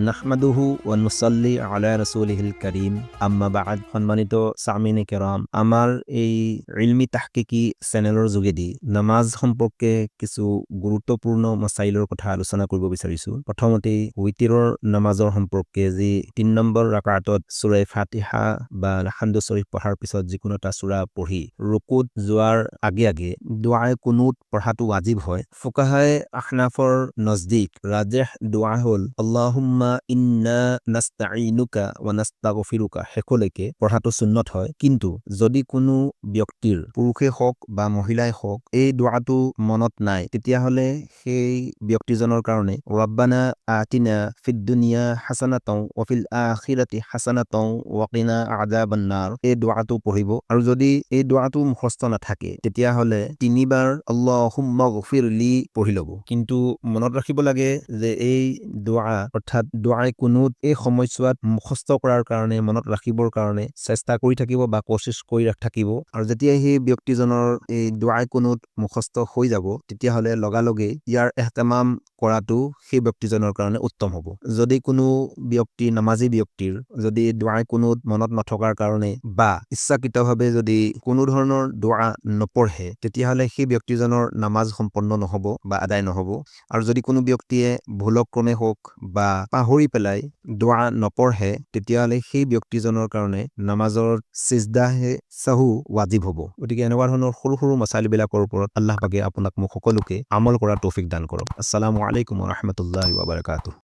নাহমাদুহু ওয়া নুসাল্লি আলা ৰাসূলিহিল কাৰীম আম্মা বা'দ। সম্মানিত সামিনে কেৰাম, আমাৰ এই ইলমি তাহকিকি চেনেলৰ যোগেদি নামাজ সম্পৰ্কে কিছু গুৰুত্বপূৰ্ণ মাসাইলৰ কথা আলোচনা কৰিব বিচাৰিছো। প্ৰথমতেই উইতিৰৰ নামাজৰ সম্পৰ্কে যি ৩ নম্বৰ ৰাকাতত সূৰা ফাতিহা বা হামদ শৰীফ পঢ়াৰ পিছত যিকোনো এটা সূৰা পঢ়ি ৰুকুত যোৱাৰ আগে আগে দুআ কুনুত পঢ়াটো ওয়াজিব হয়। ফুকাহায়ে আহনাফৰ নজদিক ৰাজেহ দুআ হ'ল আল্লাহুম্মা ইন্না নাস্তাঈনুকা ওয়া নাস্তাগফিৰুকা শেষলৈকে পঢ়াটো সুন্নত হয়। কিন্তু যদি কোনো ব্যক্তিৰ পুৰুষে হওক বা মহিলাই হওক এই দুআটো মনত নাই, তেতিয়াহ'লে সেই ব্যক্তিজনৰ কাৰণে ৰাব্বানা আতিনা ফিদ দুনিয়া হাসানাতাও ওয়া ফিল আখিৰাতি হাসানাতাও ওয়া কিনা আযাবান নাৰ এই দুআটো পঢ়িব। আৰু যদি এই দুআটো মুখস্থ নাথাকে, তেতিয়াহ'লে ৩ বাৰ আল্লাহুম্মা গফিৰলি পঢ়ি ল'ব। কিন্তু মনত ৰাখিব লাগে যে এই দুআ অৰ্থাৎ দুআই কুনুত এই সময়ছোৱাত মুখস্থ কৰাৰ কাৰণে, মনত ৰাখিবৰ কাৰণে চেষ্টা কৰি থাকিব বা কোশিশ কৰি থাকিব। আৰু যেতিয়া সেই ব্যক্তিজনৰ এই দুআই কুনুত মুখস্থ হৈ যাব, তেতিয়াহ'লে লগালগে ইয়াৰ ইহতিমাম কৰাটো সেই ব্যক্তিজনৰ কাৰণে উত্তম হ'ব। যদি কোনো ব্যক্তি নামাজি ব্যক্তিৰ যদি দুআই কুনুত মনত নথকাৰ কাৰণে বা ইচ্ছাকৃতভাৱে যদি কোনো ধৰণৰ দুআ নপঢ়ে, তেতিয়াহ'লে সেই ব্যক্তিজনৰ নামাজ সম্পন্ন নহ'ব বা আদায় নহ'ব। আৰু যদি কোনো ব্যক্তিয়ে ভুলক্ৰমে হওক বা পাহৰি পেলাই দুআ নপঢ়ে, তেতিয়াহ'লে সেই ব্যক্তিজনৰ কাৰণে নামাজৰ সিজদাহে সাহু ওয়াজিব হ'ব। গতিকে এনেকুৱা ধৰণৰ সৰু সৰু মাসাইলবিলাকৰ ওপৰত আল্লাহ পাকে আপোনাক মোক সকলোকে আমল কৰাৰ তৌফিক দান কৰক। আসসালামু আলাইকুম ওয়া ৰাহমাতুল্লাহি ওয়া বাৰাকাতুহু।